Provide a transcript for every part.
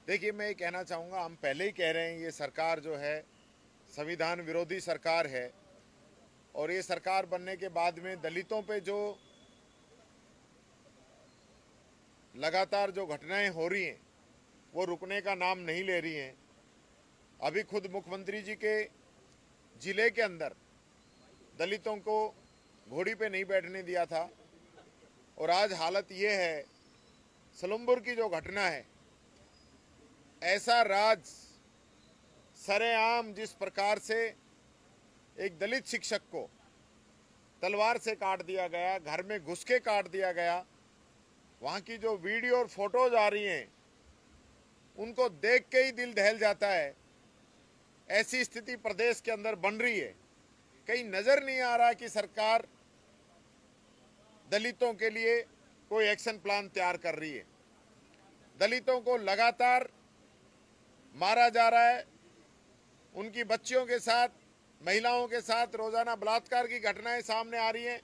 देखिए, मैं ये कहना चाहूँगा, हम पहले ही कह रहे हैं ये सरकार जो है संविधान विरोधी सरकार है। और ये सरकार बनने के बाद में दलितों पे जो लगातार जो घटनाएं हो रही हैं वो रुकने का नाम नहीं ले रही हैं। अभी खुद मुख्यमंत्री जी के जिले के अंदर दलितों को घोड़ी पे नहीं बैठने दिया था। और आज हालत ये है, सलुम्बुर की जो घटना है, ऐसा राज सरेआम जिस प्रकार से एक दलित शिक्षक को तलवार से काट दिया गया, घर में घुस के काट दिया गया, वहाँ की जो वीडियो और फोटोज आ रही हैं उनको देख के ही दिल दहल जाता है। ऐसी स्थिति प्रदेश के अंदर बन रही है। कहीं नजर नहीं आ रहा कि सरकार दलितों के लिए कोई एक्शन प्लान तैयार कर रही है। दलितों को लगातार मारा जा रहा है, उनकी बच्चियों के साथ, महिलाओं के साथ रोजाना बलात्कार की घटनाएं सामने आ रही हैं,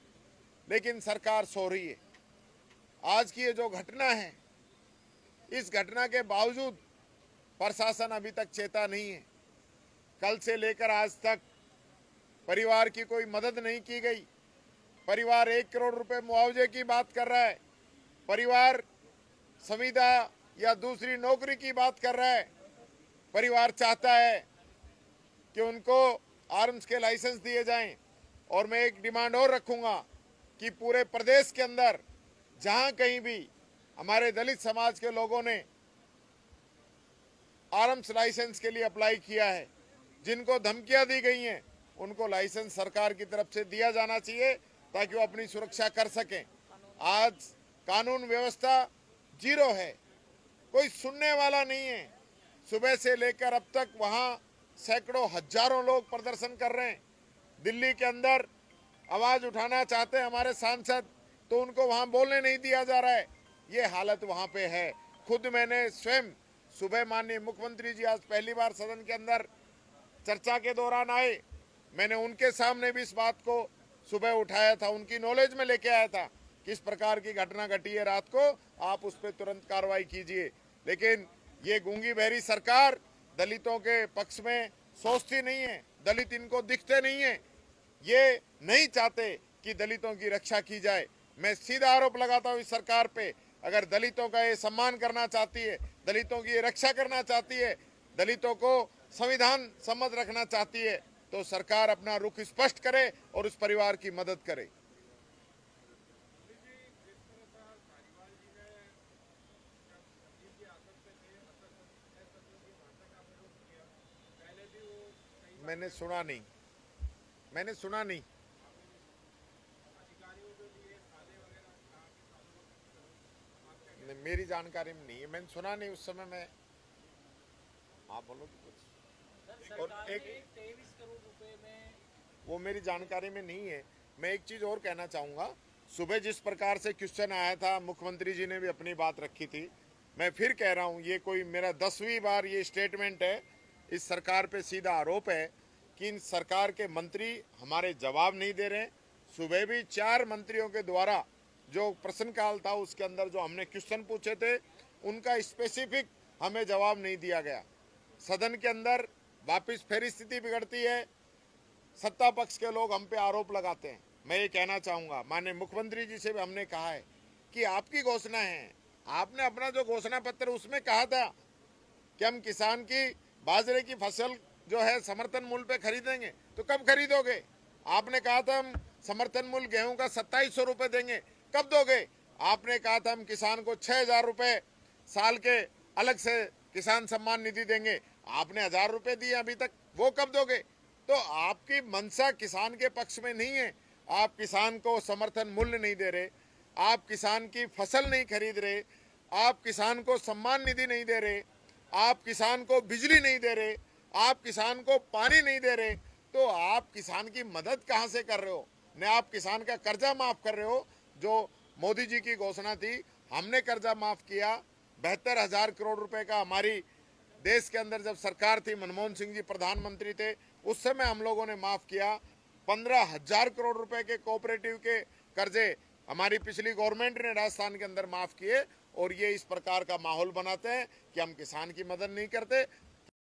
लेकिन सरकार सो रही है। आज की ये जो घटना है, इस घटना के बावजूद प्रशासन अभी तक चेता नहीं है। कल से लेकर आज तक परिवार की कोई मदद नहीं की गई। परिवार 1 करोड़ रुपए मुआवजे की बात कर रहा है, परिवार संविदा या दूसरी नौकरी की बात कर रहा है। परिवार चाहता है कि उनको आर्म्स के लाइसेंस दिए जाएं। और मैं एक डिमांड और रखूंगा कि पूरे प्रदेश के अंदर जहां कहीं भी हमारे दलित समाज के लोगों ने आर्म्स लाइसेंस के लिए अप्लाई किया है, जिनको धमकियां दी गई हैं, उनको लाइसेंस सरकार की तरफ से दिया जाना चाहिए ताकि वो अपनी सुरक्षा कर सकें। आज कानून व्यवस्था जीरो है, कोई सुनने वाला नहीं है। सुबह से लेकर अब तक वहां सैकड़ों हजारों लोग प्रदर्शन कर रहे हैं। दिल्ली के अंदर आवाज उठाना चाहते हैं हमारे सांसद, तो उनको वहां बोलने नहीं दिया जा रहा है। ये हालत वहां पे है। खुद मैंने स्वयं सुबह, माननीय मुख्यमंत्री जी आज पहली बार सदन के अंदर चर्चा के दौरान आए, मैंने उनके सामने भी इस बात को सुबह उठाया था, उनकी नॉलेज में लेके आया था किस प्रकार की घटना घटी है रात को, आप उस पर तुरंत कार्रवाई कीजिए। लेकिन ये गूंगी बहरी सरकार दलितों के पक्ष में सोचती नहीं है, दलित इनको दिखते नहीं है, ये नहीं चाहते कि दलितों की रक्षा की जाए। मैं सीधा आरोप लगाता हूं इस सरकार पे, अगर दलितों का ये सम्मान करना चाहती है, दलितों की रक्षा करना चाहती है, दलितों को संविधान सम्मत रखना चाहती है, तो सरकार अपना रुख स्पष्ट करे और उस परिवार की मदद करे। मैंने सुना नहीं, मैंने सुना नहीं। मेरी जानकारी में नहीं है, मैंने सुना नहीं उस समय। मैं आप बोलो कुछ। और एक 23 करोड़ रुपए में वो मेरी जानकारी में नहीं है। मैं एक चीज और कहना चाहूंगा, सुबह जिस प्रकार से क्वेश्चन आया था, मुख्यमंत्री जी ने भी अपनी बात रखी थी। मैं फिर कह रहा हूं, ये कोई मेरा 10वीं बार ये स्टेटमेंट है। इस सरकार पे सीधा आरोप है कि इन सरकार के मंत्री हमारे जवाब नहीं दे रहे। सुबह भी 4 मंत्रियों के द्वारा जो प्रश्नकाल था उसके अंदर जो हमने क्वेश्चन पूछे थे, उनका स्पेसिफिक हमें जवाब नहीं दिया गया। सदन के अंदर वापिस फिर स्थिति बिगड़ती है, सत्ता पक्ष के लोग हम पे आरोप लगाते हैं। मैं ये कहना चाहूंगा, माननीय मुख्यमंत्री जी से भी हमने कहा है कि आपकी घोषणा है, आपने अपना जो घोषणा पत्र उसमें कहा था कि हम किसान की बाजरे की फसल जो है समर्थन मूल्य पे खरीदेंगे, तो कब खरीदोगे? आपने कहा था हम समर्थन मूल्य गेहूं का 2700 रुपए देंगे, कब दोगे? आपने कहा था हम किसान को 6000 रुपए साल के अलग से किसान सम्मान निधि देंगे, आपने 1000 रुपए दिए अभी तक, वो कब दोगे? तो आपकी मंशा किसान के पक्ष में नहीं है। आप किसान को समर्थन मूल्य नहीं दे रहे, आप किसान की फसल नहीं खरीद रहे, आप किसान को सम्मान निधि नहीं दे रहे, आप किसान को बिजली नहीं दे रहे, आप किसान को पानी नहीं दे रहे, तो आप किसान की मदद कहां से कर रहे हो? न आप किसान का कर्जा माफ कर रहे हो, जो मोदी जी की घोषणा थी, हमने कर्जा माफ किया 72,000 करोड़ रुपए का। हमारी देश के अंदर जब सरकार थी, मनमोहन सिंह जी प्रधानमंत्री थे, उस समय हम लोगों ने माफ किया। 15,000 करोड़ रुपए के कोऑपरेटिव के कर्जे हमारी पिछली गवर्नमेंट ने राजस्थान के अंदर माफ किए, और ये इस प्रकार का माहौल बनाते हैं कि हम किसान की मदद नहीं करते,